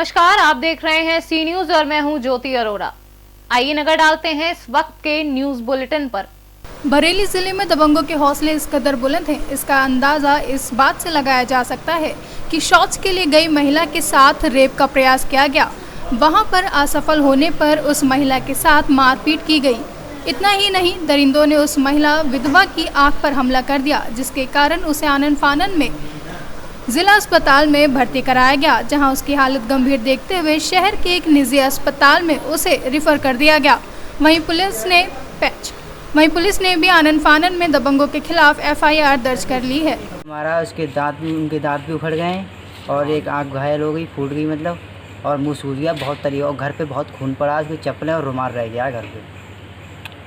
नमस्कार, आप देख रहे हैं सी न्यूज और मैं हूं ज्योति अरोड़ा। आइए नजर डालते हैं इस वक्त के न्यूज बुलेटिन पर। बरेली जिले में दबंगों के हौसले इस कदर बुलंद हैं, इसका अंदाजा इस बात से लगाया जा सकता है कि शौच के लिए गई महिला के साथ रेप का प्रयास किया गया। वहां पर असफल होने पर उस महिला के साथ मारपीट की गई। इतना ही नहीं, दरिंदों ने उस महिला विधवा की आंख पर हमला कर दिया, जिसके कारण उसे आनन फानन में जिला अस्पताल में भर्ती कराया गया, जहां उसकी हालत गंभीर देखते हुए शहर के एक निजी अस्पताल में उसे रिफर कर दिया गया। वहीं पुलिस ने भी आनन फानन में दबंगों के खिलाफ FIR दर्ज कर ली है। हमारा उनके दांत भी उखड़ गए और एक आंख घायल हो गई, फूट गई मतलब, और मुँह सूज गया बहुत तरीका, और घर पे बहुत खून पड़ा, उसकी चप्पलें और रुमाल रह गया घर पे।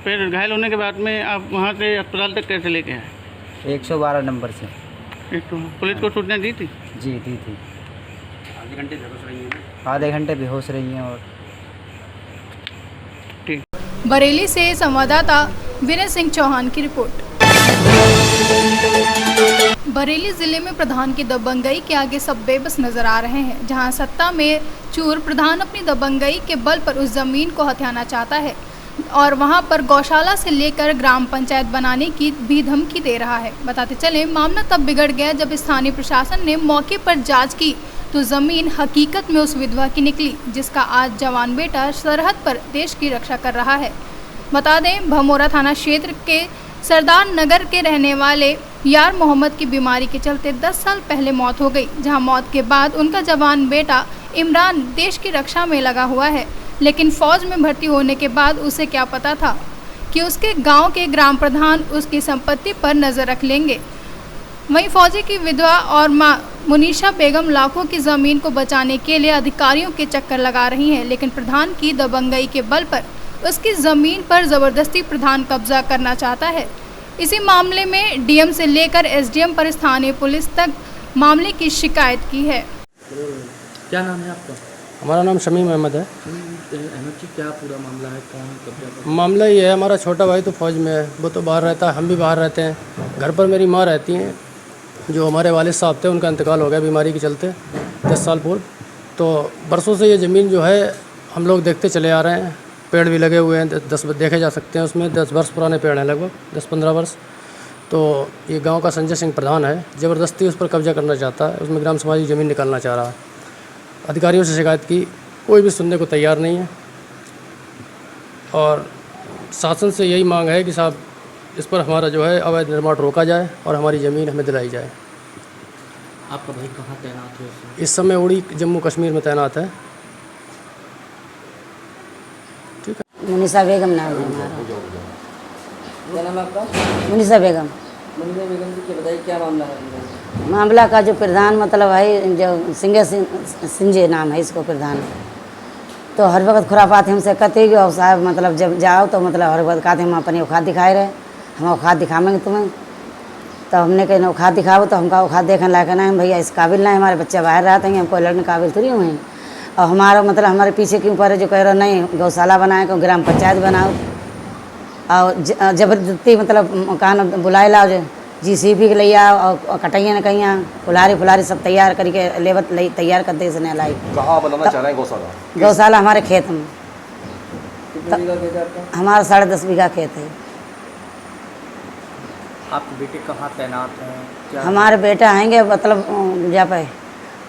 फिर घायल होने के बाद में आप वहाँ से अस्पताल तक कैसे लेके आए? 112 नंबर से। पुलिस को सूचना दी थी? जी दी थी। आधे घंटे बेहोश रही हैं। और ठीक। बरेली से संवाददाता विनय सिंह चौहान की रिपोर्ट। बरेली जिले में प्रधान की दबंगई के आगे सब बेबस नजर आ रहे हैं, जहां सत्ता में चूर प्रधान अपनी दबंगई के बल पर उस जमीन को हथियाना चाहता है और वहां पर गौशाला से लेकर ग्राम पंचायत बनाने की भी धमकी दे रहा है। बताते चले, मामला तब बिगड़ गया जब स्थानीय प्रशासन ने मौके पर जांच की तो जमीन हकीकत में उस विधवा की निकली, जिसका आज जवान बेटा सरहद पर देश की रक्षा कर रहा है। बता दें, भमोरा थाना क्षेत्र के सरदार नगर के रहने वाले यार मोहम्मद की बीमारी के चलते 10 साल पहले मौत हो गई, जहां मौत के बाद उनका जवान बेटा इमरान देश की रक्षा में लगा हुआ है। लेकिन फौज में भर्ती होने के बाद उसे क्या पता था कि उसके गांव के ग्राम प्रधान उसकी संपत्ति पर नजर रख लेंगे। वहीं फौजी की विधवा और मां मुनीशा बेगम लाखों की जमीन को बचाने के लिए अधिकारियों के चक्कर लगा रही हैं, लेकिन प्रधान की दबंगई के बल पर उसकी जमीन पर जबरदस्ती प्रधान कब्जा करना चाहता है। इसी मामले में DM से लेकर SDM पर स्थानीय पुलिस तक मामले की शिकायत की है। क्या नाम है आपका? हमारा नाम शमीम अहमद है। अहमद जी, क्या पूरा मामला है? कौन कब्जा? मामला ये है, हमारा छोटा भाई तो फौज में है, वो तो बाहर रहता है, हम भी बाहर रहते हैं। घर पर मेरी माँ रहती हैं, जो हमारे वालिद साहब थे, उनका इंतकाल हो गया बीमारी के चलते 10 साल पूर्व। तो बरसों से ये ज़मीन जो है हम लोग देखते चले आ रहे हैं, पेड़ भी लगे हुए हैं, 10 देखे जा सकते हैं उसमें, 10 वर्ष पुराने पेड़ हैं, लगभग 10-15 वर्ष। तो ये गाँव का संजय सिंह प्रधान है, ज़बरदस्ती उस पर कब्जा करना चाहता है, उसमें ग्राम समाज की ज़मीन निकालना चाह रहा है। अधिकारियों से शिकायत की, कोई भी सुनने को तैयार नहीं है और शासन से यही मांग है कि साहब इस पर हमारा जो है अवैध निर्माण रोका जाए और हमारी ज़मीन हमें दिलाई जाए। आपका भाई कहाँ तैनात है? इस समय उड़ी जम्मू कश्मीर में तैनात है। ठीक है। मुनीसा बेगम नाम है हमारा। क्या नाम है आपका? मुनीसा बेगम। मुनीसा बेगम जी, बताइए क्या मामला है? मामला का जो प्रधान मतलब है, जो सिंजे नाम है इसको प्रधान, तो हर वक्त खुरापात हमसे कहते ही और साहब मतलब जब जाओ तो मतलब हर वक्त कहते हम अपनी औकात दिखाए रहे, हम औकात दिखाएंगे तुम्हें। तो हमने कहीं औकात दिखाओ, तो हमका औकात देखने लायक ना है भैया, इस काबिल ना है, हमारे बच्चे बाहर रहते हैं, हमको लड़ने काबिल थोड़ी हुए हैं। और हमारा मतलब हमारे पीछे क्यों पड़े, जो कह रहे नहीं गौशाला बनाए, को ग्राम पंचायत बनाओ, और जबरदस्ती मतलब कहा बुलाए लाओ, GCP के ले आओ और कटैया न कहीं फुलारी सब तैयार करके लेवत तैयार कर दे इसने लाई। कहाँ बनाना चाह रहे हैं गौशाला? गौशाला हमारे खेत में। कितने बीघा खेत है आपका? हमारा 10.5 बीघा खेत है। आपके बेटे कहाँ तैनात हैं? हमारे बेटा आएंगे मतलब जा पे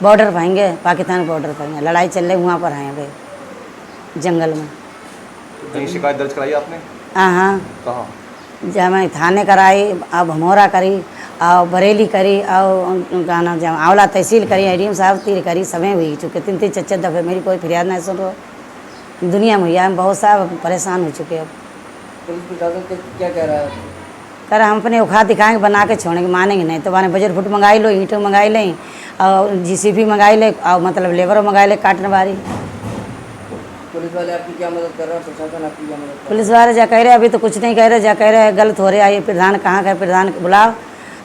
बॉर्डर पर आएंगे, पाकिस्तान बॉर्डर पर आएंगे, लड़ाई चल रही वहाँ पर आएंगे जंगल में। कहीं शिकायत दर्ज कराई आपने? हाँ। कहाँ? जब मैं थाने कराई, अब भमोरा करी, और बरेली करी, और गाना जब आंवला तहसील करी, ADM साहब तीर करी, समय हुई चुके 3-3 4-4 दफ़े। मेरी कोई फरियाद नहीं सुन रहा। दुनिया में हम बहुत साहब परेशान हो चुके। अब पुलिस प्रशासन क्या कह रहा है? कह रहा हम अपने औकात दिखाएंगे, बना के छोड़ेंगे, मानेंगे नहीं तो माने बजट फुट मंगाई लो, ईंटों मंगाई लें, और GCP मंगाई ले, और मतलब लेबर मंगाई ले काटने वाली। पुलिस वाले आपकी क्या मदद कर रहे हैं? प्रशासन आपकी क्या मदद कर रहा है? पुलिस वाले जा कह रहे अभी तो कुछ नहीं कह रहे, जा कह रहे गलत हो रहा है, ये प्रधान कहाँ का प्रधान बुलाओ,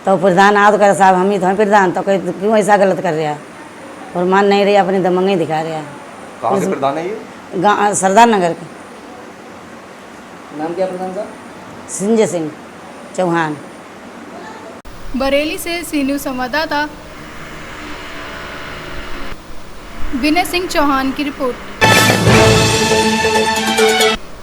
तो प्रधान आओ तो कह रहे साहब हम ही तो हैं प्रधान, तो कह क्यों ऐसा गलत कर रहा है, और मान नहीं रही, अपनी दमंगी दिखा रहा है। कहाँ के प्रधान है ये? सरदार नगर के। नाम क्या प्रधान साहब? संजय सिंह चौहान। बरेली से सी न्यूज़ संवाददाता विनय सिंह चौहान की रिपोर्ट।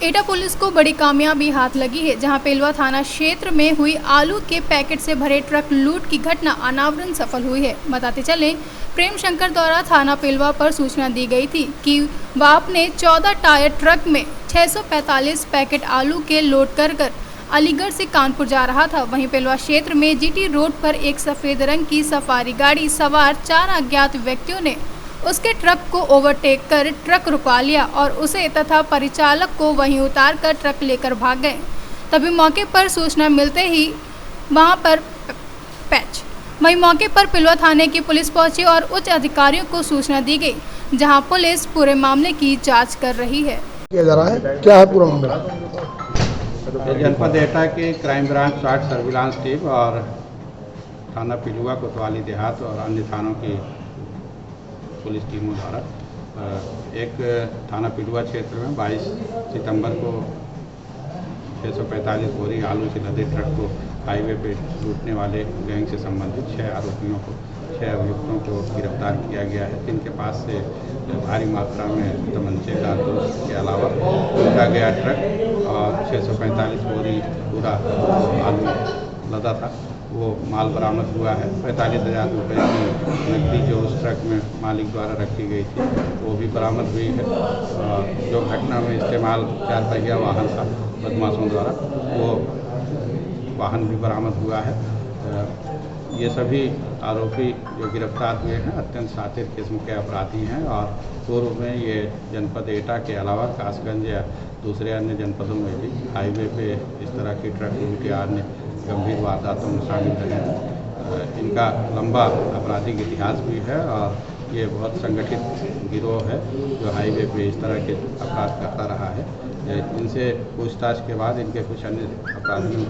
एटा पुलिस को बड़ी कामयाबी हाथ लगी है, जहां पेलवा थाना क्षेत्र में हुई आलू के पैकेट से भरे ट्रक लूट की घटना अनावरण सफल हुई है। बताते चले, प्रेम शंकर द्वारा थाना पेलवा पर सूचना दी गई थी कि वाप ने 14 टायर ट्रक में 645 पैकेट आलू के लोड कर अलीगढ़ से कानपुर जा रहा था। वहीं पेलवा क्षेत्र में जीटी रोड पर एक सफेद रंग की सफारी गाड़ी सवार 4 अज्ञात व्यक्तियों ने उसके ट्रक को ओवरटेक कर ट्रक रुकवा लिया और उसे तथा परिचालक को वहीं उतार कर ट्रक लेकर भाग गए। तभी मौके पर सूचना मिलते ही वहीं मौके पर पेलवा थाने की पुलिस पहुंची और उच्च अधिकारियों को सूचना दी गई, जहां पुलिस पूरे मामले की जांच कर रही है। क्या है पूरा मामला? जनपद एटा के क्राइम ब्रांच स्वाट सर्विलांस टीम और थाना पिलुआ कोतवाली देहात और अन्य थानों की पुलिस टीमों द्वारा एक थाना पिलुआ क्षेत्र में 22 सितंबर को 645 बोरी आलू से लदे ट्रक को हाईवे पे लूटने वाले गैंग से संबंधित 6 अभियुक्तों को गिरफ्तार किया गया है, जिनके पास से भारी मात्रा में तमंचे कारतूस के अलावा लूटा गया ट्रक और 645 बोरी पूरा आलू लदा था वो माल बरामद हुआ है। 45,000 रुपये की नकदी जो उस ट्रक में मालिक द्वारा रखी गई थी वो भी बरामद हुई है। जो घटना में इस्तेमाल 4 पहिया वाहन था बदमाशों द्वारा, वो वाहन भी बरामद हुआ है। ये सभी आरोपी जो गिरफ्तार हुए हैं अत्यंत शातिर किस्म के अपराधी हैं और पूर्व में ये जनपद एटा के अलावा कासगंज या दूसरे अन्य जनपदों में भी हाईवे पे इस तरह की ट्रक लूट या अन्य गंभीर वारदातों में शामिल रहे हैं। इनका लंबा आपराधिक इतिहास भी है और ये बहुत संगठित गिरोह है जो हाईवे पे इस तरह के अपराध करता रहा है। इनसे पूछताछ के बाद इनके कुछ अन्य अपराधियों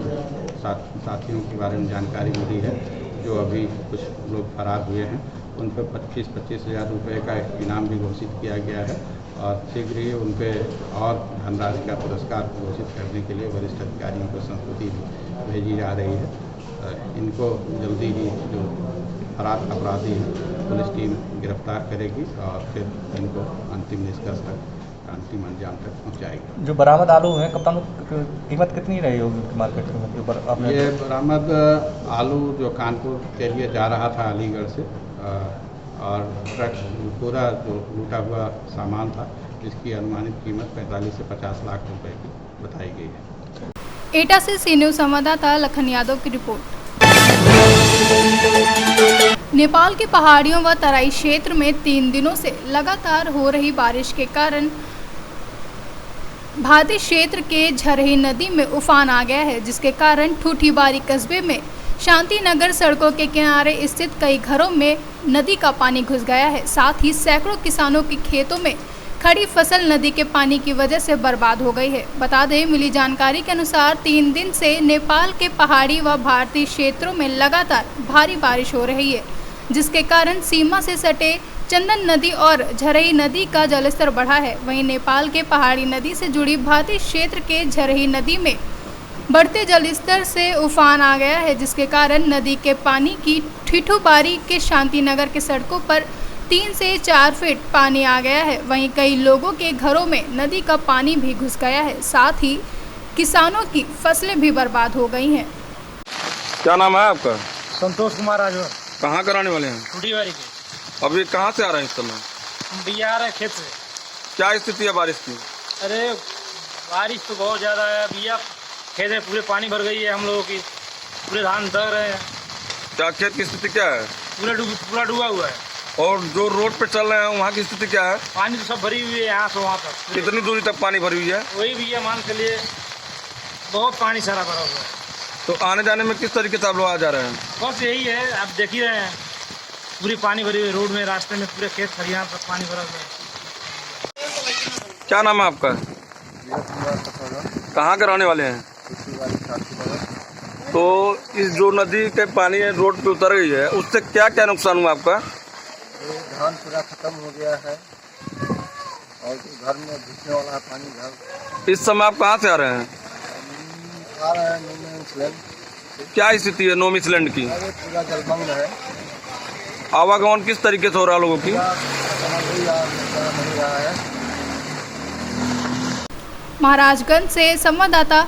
साथियों के बारे में जानकारी मिली है, जो अभी कुछ लोग फरार हुए हैं। उन पर 25,000 रुपये का इनाम भी घोषित किया गया है और शीघ्र ही उन पर और धनराशि का पुरस्कार घोषित करने के लिए वरिष्ठ अधिकारियों को संस्तुति भेजी जा रही है। इनको जल्दी ही जो फरार अपराधी हैं पुलिस टीम गिरफ्तार करेगी और फिर इनको अंतिम निष्कर्ष तक, अंतिम अंजाम तक पहुँचाएगी। जो बरामद आलू हैं कप्तान, कीमत कितनी रही होगी मार्केट में? ये बरामद आलू जो कानपुर के लिए जा रहा था अलीगढ़ से और ट्रक पूरा जो लूटा हुआ सामान था जिसकी अनुमानित कीमत 45 से 50 लाख रुपए की बताई गई है। एटा से सी न्यूज़ संवाददाता लखन यादव की रिपोर्ट। नेपाल की पहाड़ियों व तराई क्षेत्र में 3 दिनों से लगातार हो रही बारिश के कारण भादी क्षेत्र के झरही नदी में उफान आ गया है, जिसके कारण ठूठीबारी कस्बे में शांति नगर सड़कों के किनारे स्थित कई घरों में नदी का पानी घुस गया है। साथ ही सैकड़ों किसानों के खेतों में खड़ी फसल नदी के पानी की वजह से बर्बाद हो गई है। बता दें, मिली जानकारी के अनुसार 3 दिन से नेपाल के पहाड़ी व भारतीय क्षेत्रों में लगातार भारी बारिश हो रही है, जिसके कारण सीमा से सटे चंदन नदी और झरही नदी का जलस्तर बढ़ा है। वहीं नेपाल के पहाड़ी नदी से जुड़ी भारतीय क्षेत्र के झरही नदी में बढ़ते जलस्तर से उफान आ गया है, जिसके कारण नदी के पानी की ठिठुबारी के शांतिनगर के सड़कों पर 3 से 4 फीट पानी आ गया है। वहीं कई लोगों के घरों में नदी का पानी भी घुस गया है। साथ ही किसानों की फसलें भी बर्बाद हो गई हैं। क्या नाम है आपका? संतोष कुमार राजवर। कहाँ कराने वाले हैं? टूटीबारी के। अभी कहाँ से आ रहे हैं इस समय? हम भैया आ रहे हैं खेत से। क्या स्थिति है बारिश की? अरे बारिश तो बहुत ज़्यादा है भैया, खेत में पूरे पानी भर गई है, हम लोगों की पूरे धान दह रहे हैं। क्या खेत की स्थिति क्या है? पूरा डूबा हुआ है। और जो रोड पे चल रहे हैं वहाँ की स्थिति क्या है? पानी तो सब भरी हुई है, यहाँ से वहाँ तक। कितनी दूरी तक पानी भरी हुई है? वही भैया मान के लिए बहुत पानी सारा भरा हुआ है। तो आने जाने में किस तरीके से आप लोग आ जा रहे हैं? बस यही है, आप देख ही रहे हैं, पूरी पानी भरी हुई रोड में, रास्ते में पूरे खेत खलिहान पर पानी भरा हुआ है। क्या नाम है आपका? कहाँ के रहने वाले हैं? तो इस जो नदी के पानी रोड पे उतर गई है उससे क्या क्या नुकसान हुआ आपका? धान पूरा खत्म हो गया है और घर में घुसने वाला है पानी घर। इस समय आप कहाँ से आ रहे हैं? आ रहे हैं नोमिसलैंड। क्या स्थिति है नोमिसलैंड की? पूरा जलमग्न है। आवागमन किस तरीके से हो रहा है लोगों की? कोई निपटारा नहीं रहा है। महाराजगंज से संवाददाता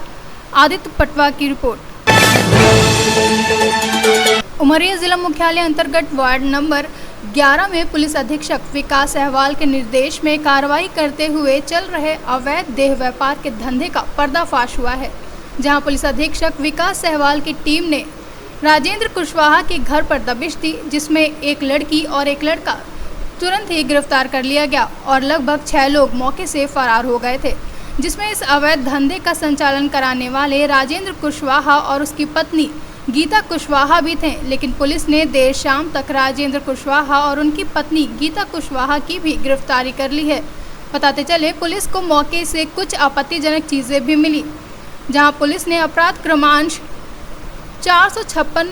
आदित्य पटवा की रिपोर्ट। उमरिया जिला मुख्यालय अंतर्गत वार्ड नंबर 11 में पुलिस अधीक्षक विकास सहवाल के निर्देश में कार्रवाई करते हुए चल रहे अवैध देह व्यापार के धंधे का पर्दाफाश हुआ है, जहां पुलिस अधीक्षक विकास सहवाल की टीम ने राजेंद्र कुशवाहा के घर पर दबिश दी, जिसमें एक लड़की और एक लड़का तुरंत ही गिरफ्तार कर लिया गया और लगभग 6 लोग मौके से फरार हो गए थे, जिसमें इस अवैध धंधे का संचालन कराने वाले राजेंद्र कुशवाहा और उसकी पत्नी गीता कुशवाहा भी थे। लेकिन पुलिस ने देर शाम तक राजेंद्र कुशवाहा और उनकी पत्नी गीता कुशवाहा की भी गिरफ्तारी कर ली है। बताते चले पुलिस को मौके से कुछ आपत्तिजनक चीज़ें भी मिली, जहां पुलिस ने अपराध क्रमांक 456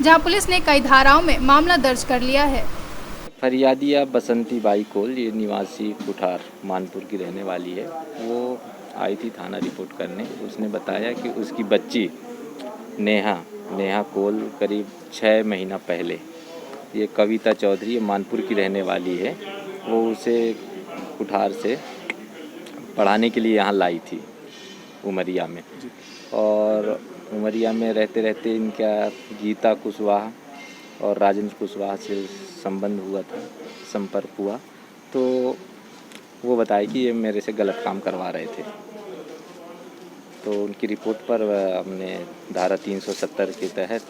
जहां पुलिस ने कई धाराओं में मामला दर्ज कर लिया है। फरियादिया बसंती बाई कोल, ये निवासी कुठार मानपुर की रहने वाली है। वो आई थी थाना रिपोर्ट करने। उसने बताया कि उसकी बच्ची नेहा कोल करीब 6 महीना पहले, ये कविता चौधरी ये मानपुर की रहने वाली है, वो उसे कुठार से पढ़ाने के लिए यहाँ लाई थी उमरिया में। और उमरिया में रहते रहते इनका गीता कुशवाहा और राजेंद्र कुशवाहा से संबंध हुआ था, संपर्क हुआ। तो वो बताए कि ये मेरे से गलत काम करवा रहे थे। तो उनकी रिपोर्ट पर हमने धारा 370 के तहत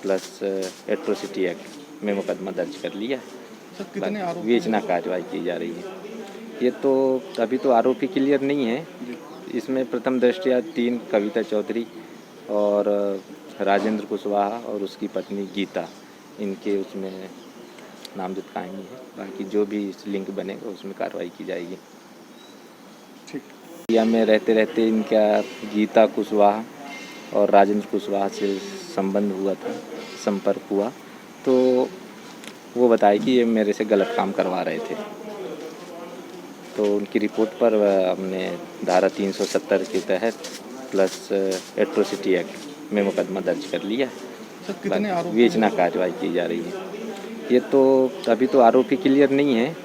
प्लस एट्रोसिटी एक्ट में मुकदमा दर्ज कर लिया। विवेचना कार्रवाई की जा रही है। ये तो अभी तो आरोपी क्लियर नहीं है। इसमें प्रथम दृष्टया 3 कविता चौधरी और राजेंद्र कुशवाहा और उसकी पत्नी गीता, इनके उसमें नामजद कायमी है। बाकी जो भी लिंक बनेगा उसमें कार्रवाई की जाएगी। ठीक। में रहते रहते इनका गीता कुशवाहा और राजेंद्र कुशवाहा से संबंध हुआ था, संपर्क हुआ। तो वो बताए कि ये मेरे से गलत काम करवा रहे थे। तो उनकी रिपोर्ट पर हमने धारा 370 के तहत प्लस एट्रोसिटी एक्ट में मुकदमा दर्ज कर लिया। विवेचना कार्रवाई की जा रही है। ये तो अभी तो आरोपी क्लियर नहीं है।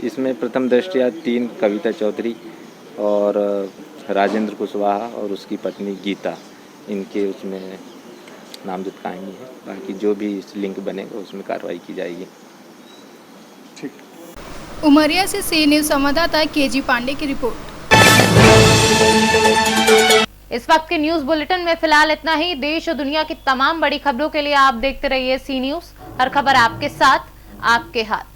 इसमें प्रथम दृष्टया 3 कविता चौधरी और राजेंद्र कुशवाहा और उसकी पत्नी गीता, इनके उसमें नामजद कायमी है। बाकी जो भी लिंक बनेगा उसमें कार्रवाई की जाएगी। ठीक। उमरिया से सी न्यूज़ संवाददाता केजी पांडे की रिपोर्ट। इस वक्त के न्यूज बुलेटिन में फिलहाल इतना ही। देश और दुनिया की तमाम बड़ी खबरों के लिए आप देखते रहिए सी न्यूज़। हर खबर आपके साथ, आपके हाथ।